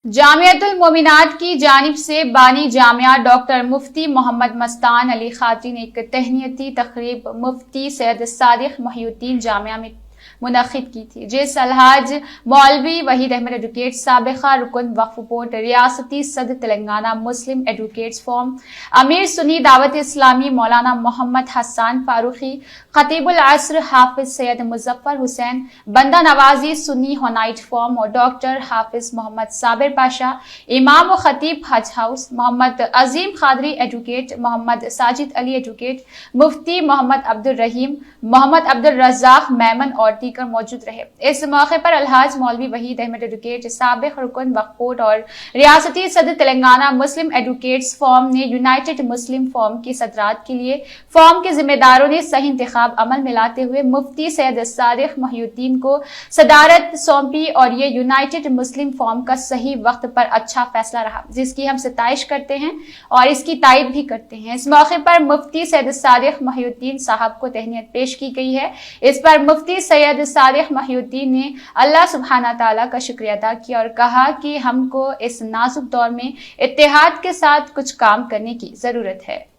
जामियातुल मोमिनात की जानिब से बानी जामिया डॉक्टर मुफ्ती मोहम्मद मस्तान अली खाती ने एक तहनीती तकरीब मुफ्ती सैयद सादिक मोहिउद्दीन जामिया में मुनक्किद की थी, जिस अलहाज मौलवी वहीद अहमद एडवोकेट साबिका रुकन वक्फ बोर्ड रियासती सदर तेलंगाना मुस्लिम एडवोकेट्स फोरम, अमीर सुन्नी दावत इस्लामी मौलाना मोहम्मद हसन फारूकी, खतीबुल असर हाफिज सैयद मुजफ्फर हुसैन, बंदा नवाजी सुन्नी होनाइट फोरम और डॉक्टर हाफिज मोहम्मद साबिर पाशा, इमाम व खतीब हज हाउस, मोहम्मद अजीम खादरी एडवोकेट, मोहम्मद साजिद अली एडवोकेट, मुफ्ती मोहम्मद अब्दुल रहीम, मोहम्मद अब्दुल रज़ाक मेमन और दीगर मौजूद रहे। इस मौके पर अलहाज मौलवी वहीद अहमद एडवोकेट साबिक रुकन वक्फ बोर्ड और रियासती सदर तेलंगाना मुस्लिम एडवोकेट्स फोरम ने यूनाइटेड मुस्लिम फोरम की सदरात के लिए फोरम के जिम्मेदारों ने सही इंतखाब अमल में लाते हुए मुफ्ती सैयद सादिक मोहिउद्दीन को सदारत सौंपी और ये यूनाइटेड मुस्लिम फोरम का सही वक्त पर अच्छा फैसला रहा, जिसकी हम सताइश करते हैं और इसकी तायद भी करते हैं। इस मौके पर मुफ्ती सैयद सादिक मोहिउद्दीन साहब को तहनीत पेश की गई है। इस पर मुफ्ती सैयद सादिक मोहिउद्दीन ने अल्लाह सुब्हाना ताला का शुक्रिया अदा किया और कहा कि हमको इस नाजुक दौर में इत्तेहाद के साथ कुछ काम करने की जरूरत है।